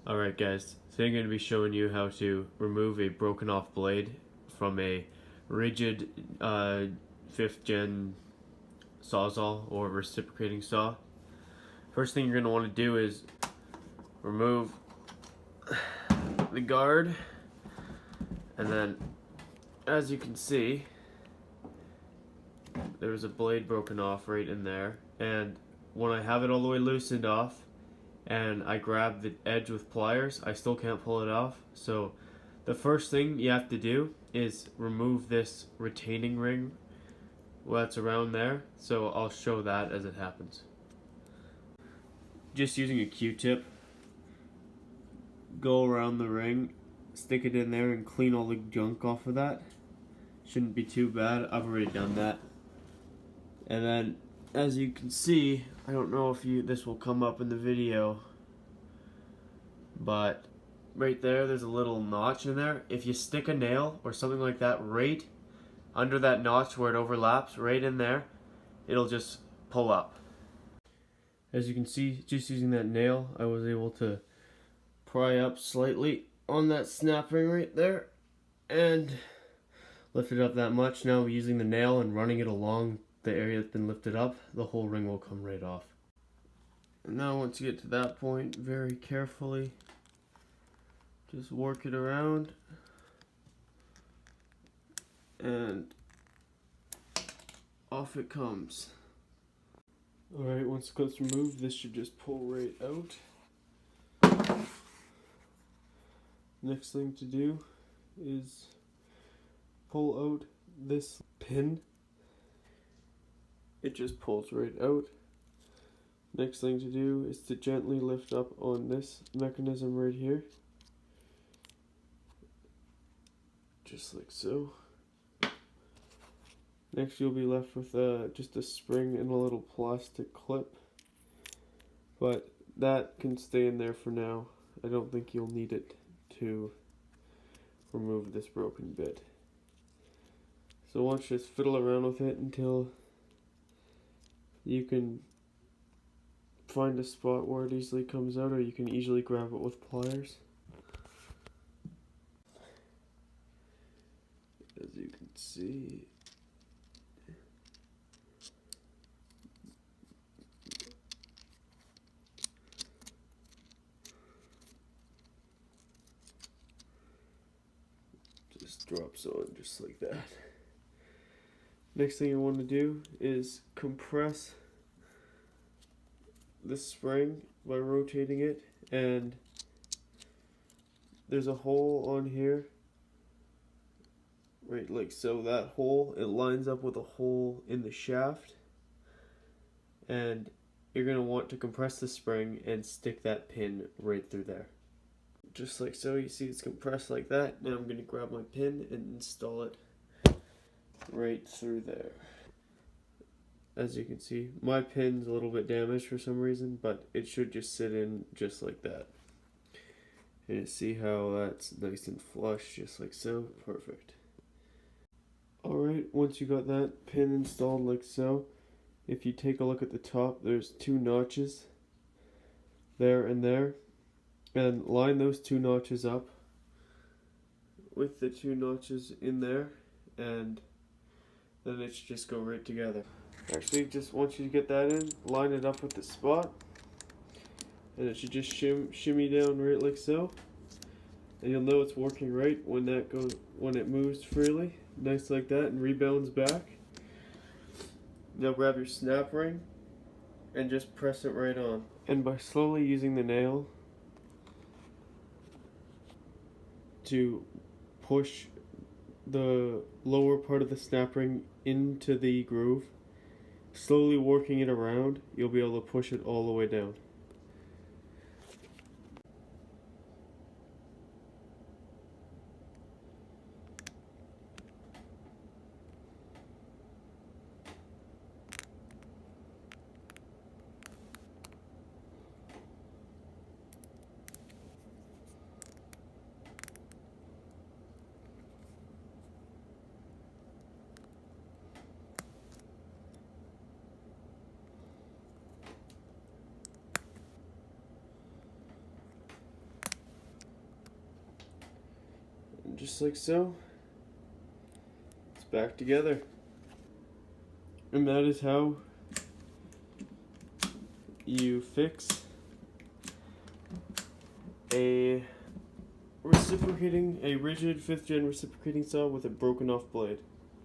Alright guys, today I'm going to be showing you how to remove a broken off blade from a Ridgid 5th gen sawzall or reciprocating saw. First thing you're going to want to do is remove the guard, and then as you can see there's a blade broken off right in there, and when I have it all the way loosened off and I grab the edge with pliers, I still can't pull it off. So the first thing you have to do is remove this retaining ring that's around there. So I'll show that as it happens. Just using a Q-tip, go around the ring, stick it in there and clean all the junk off of that. Shouldn't be too bad, I've already done that. And then as you can see, I don't know if this will come up in the video, but right there's a little notch in there. If you stick a nail or something like that right under that notch where it overlaps, right in there, it'll just pull up. As you can see, just using that nail, I was able to pry up slightly on that snap ring right there and lift it up that much. Now using the nail and running it along the area that's been lifted up, the whole ring will come right off. And now once you get to that point, very carefully just work it around and off it comes. Alright, once the clip's removed, this should just pull right out. Next thing to do is pull out this pin. It just pulls right out. Next thing to do is to gently lift up on this mechanism right here. Just like so. Next you'll be left with just a spring and a little plastic clip. But that can stay in there for now. I don't think you'll need it to remove this broken bit. So once you just fiddle around with it until you can find a spot where it easily comes out, or you can easily grab it with pliers. As you can see, just drops on just like that. Next thing you want to do is compress the spring by rotating it, and there's a hole on here, right like so. That hole, it lines up with a hole in the shaft, and you're going to want to compress the spring and stick that pin right through there. Just like so. You see it's compressed like that. Now I'm going to grab my pin and install it right through there. As you can see, my pin's a little bit damaged for some reason, but it should just sit in just like that. And you see how that's nice and flush, just like so. Perfect. Alright, once you got that pin installed like so, if you take a look at the top, there's two notches there and there, and line those two notches up with the two notches in there, and then it should just go right together. Actually, just once you get that in, line it up with the spot, and it should just shimmy down right like so. And you'll know it's working right when it moves freely, nice like that, and rebounds back. Now grab your snap ring and just press it right on. And by slowly using the nail to push the lower part of the snap ring into the groove, slowly working it around, you'll be able to push it all the way down. just like so. It's back together. And that is how you fix a Ridgid 5th gen reciprocating saw with a broken off blade.